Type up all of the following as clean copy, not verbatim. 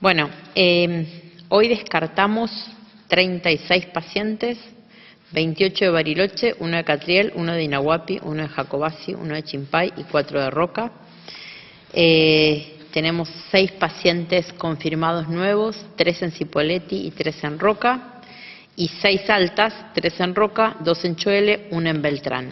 Bueno, hoy descartamos 36 pacientes, 28 de Bariloche, 1 de Catriel, 1 de Inahuapi, 1 de Jacobasi, 1 de Chimpay y 4 de Roca. Tenemos 6 pacientes confirmados nuevos, 3 en Cipolletti y 3 en Roca, y 6 altas, 3 en Roca, 2 en Choele, 1 en Beltrán.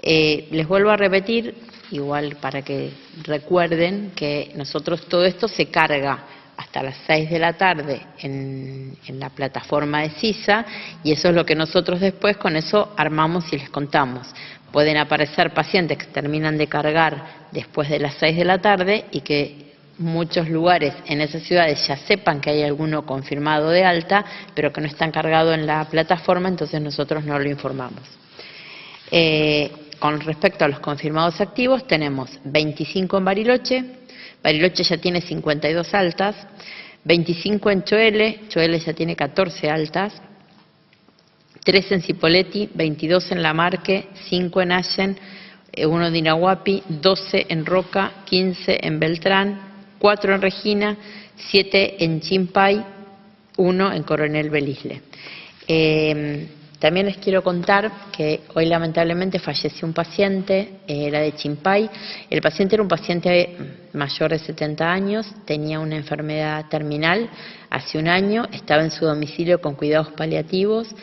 Les vuelvo a repetir, igual para que recuerden que nosotros todo esto se carga hasta las 6 de la tarde en la plataforma de CISA, y eso es lo que nosotros después con eso armamos y les contamos. Pueden aparecer pacientes que terminan de cargar después de las 6 de la tarde y que muchos lugares en esas ciudades ya sepan que hay alguno confirmado de alta, pero que no están cargados en la plataforma, entonces nosotros no lo informamos. Con respecto a los confirmados activos, tenemos 25 en Bariloche. Bariloche ya tiene 52 altas, 25 en Choele, Choele ya tiene 14 altas, 3 en Cipolletti, 22 en Lamarque, 5 en Allen, 1 en Inahuapi, 12 en Roca, 15 en Beltrán, 4 en Regina, 7 en Chimpay, 1 en Coronel Belisle. También les quiero contar que hoy lamentablemente falleció un paciente, era de Chimpay. El paciente era un paciente mayor de 70 años, tenía una enfermedad terminal hace un año, estaba en su domicilio con cuidados paliativos,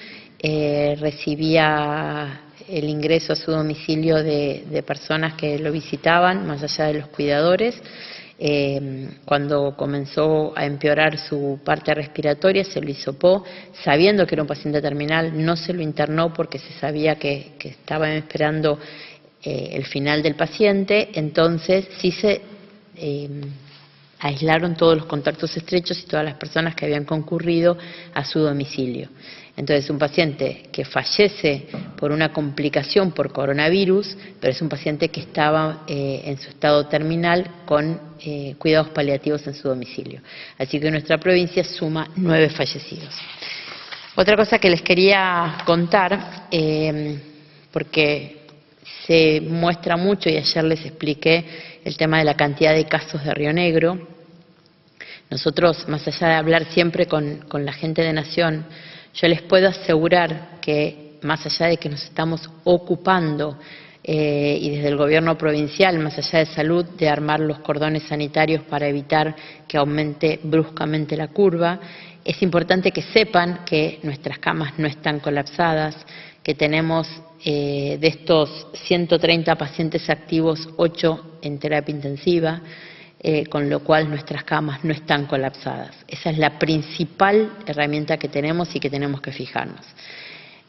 recibía el ingreso a su domicilio de personas que lo visitaban, más allá de los cuidadores. Cuando comenzó a empeorar su parte respiratoria, se lo hisopó, sabiendo que era un paciente terminal, no se lo internó porque se sabía que estaban esperando el final del paciente, entonces sí se aislaron todos los contactos estrechos y todas las personas que habían concurrido a su domicilio. Entonces, un paciente que fallece por una complicación por coronavirus, pero es un paciente que estaba en su estado terminal con cuidados paliativos en su domicilio. Así que nuestra provincia suma 9 fallecidos. Otra cosa que les quería contar, porque se muestra mucho, y ayer les expliqué el tema de la cantidad de casos de Río Negro. Nosotros, más allá de hablar siempre con la gente de Nación, yo les puedo asegurar que, más allá de que nos estamos ocupando, y desde el gobierno provincial, más allá de salud, de armar los cordones sanitarios para evitar que aumente bruscamente la curva, es importante que sepan que nuestras camas no están colapsadas, que tenemos de estos 130 pacientes activos, 8 en terapia intensiva, con lo cual nuestras camas no están colapsadas. Esa es la principal herramienta que tenemos y que tenemos que fijarnos.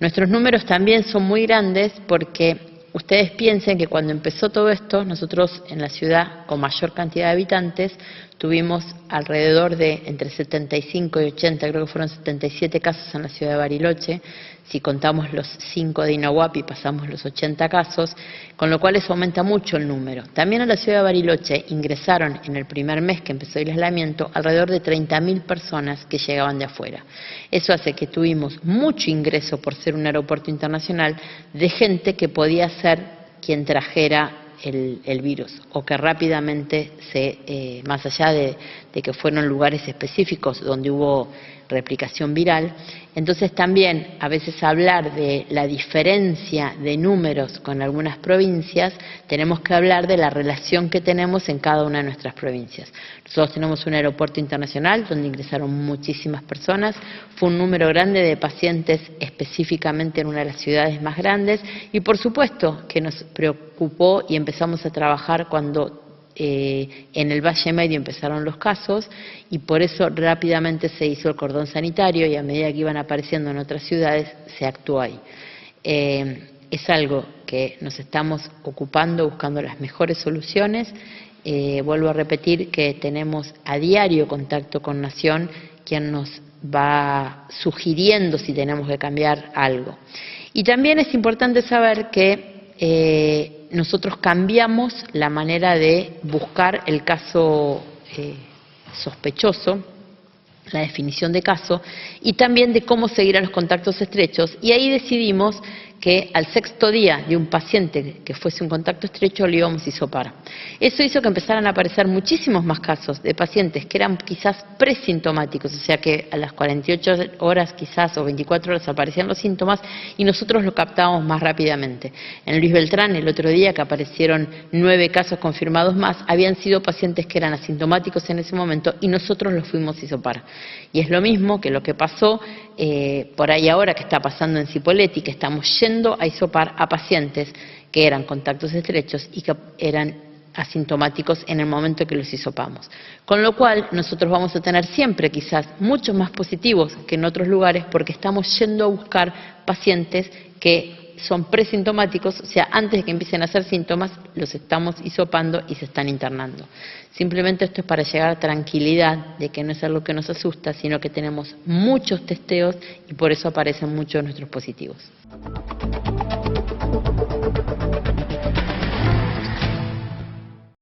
Nuestros números también son muy grandes porque ustedes piensen que cuando empezó todo esto, nosotros en la ciudad con mayor cantidad de habitantes tuvimos alrededor de entre 75 y 80, creo que fueron 77 casos en la ciudad de Bariloche. Si contamos los 5 de Inahuapi pasamos los 80 casos, con lo cual eso aumenta mucho el número. También a la ciudad de Bariloche ingresaron en el primer mes que empezó el aislamiento alrededor de 30.000 personas que llegaban de afuera. Eso hace que tuvimos mucho ingreso, por ser un aeropuerto internacional, de gente que podía ser quien trajera el virus, o que rápidamente, más allá de que fueron lugares específicos donde hubo replicación viral, entonces también a veces hablar de la diferencia de números con algunas provincias, tenemos que hablar de la relación que tenemos en cada una de nuestras provincias. Nosotros tenemos un aeropuerto internacional donde ingresaron muchísimas personas, fue un número grande de pacientes específicamente en una de las ciudades más grandes, y por supuesto que nos preocupó y empezamos a trabajar cuando en el Valle Medio empezaron los casos, y por eso rápidamente se hizo el cordón sanitario, y a medida que iban apareciendo en otras ciudades se actuó ahí. Es algo que nos estamos ocupando, buscando las mejores soluciones. Vuelvo a repetir que tenemos a diario contacto con Nación, quien nos va sugiriendo si tenemos que cambiar algo. Y también es importante saber que nosotros cambiamos la manera de buscar el caso sospechoso. la definición de caso y también de cómo seguir a los contactos estrechos, y ahí decidimos que al 6º día de un paciente que fuese un contacto estrecho lo íbamos a hisopar. Eso hizo que empezaran a aparecer muchísimos más casos de pacientes que eran quizás presintomáticos, o sea que a las 48 horas quizás o 24 horas aparecían los síntomas y nosotros los captábamos más rápidamente. En Luis Beltrán, el otro día que aparecieron 9 casos confirmados más, habían sido pacientes que eran asintomáticos en ese momento y nosotros los fuimos a hisopar. Y es lo mismo que lo que pasó por ahí ahora que está pasando en Cipolletti, que estamos yendo a hisopar a pacientes que eran contactos estrechos y que eran asintomáticos en el momento que los hisopamos. Con lo cual, nosotros vamos a tener siempre quizás muchos más positivos que en otros lugares porque estamos yendo a buscar pacientes que son presintomáticos, o sea, antes de que empiecen a hacer síntomas, los estamos hisopando y se están internando. Simplemente esto es para llegar a tranquilidad de que no es algo que nos asusta, sino que tenemos muchos testeos y por eso aparecen muchos de nuestros positivos.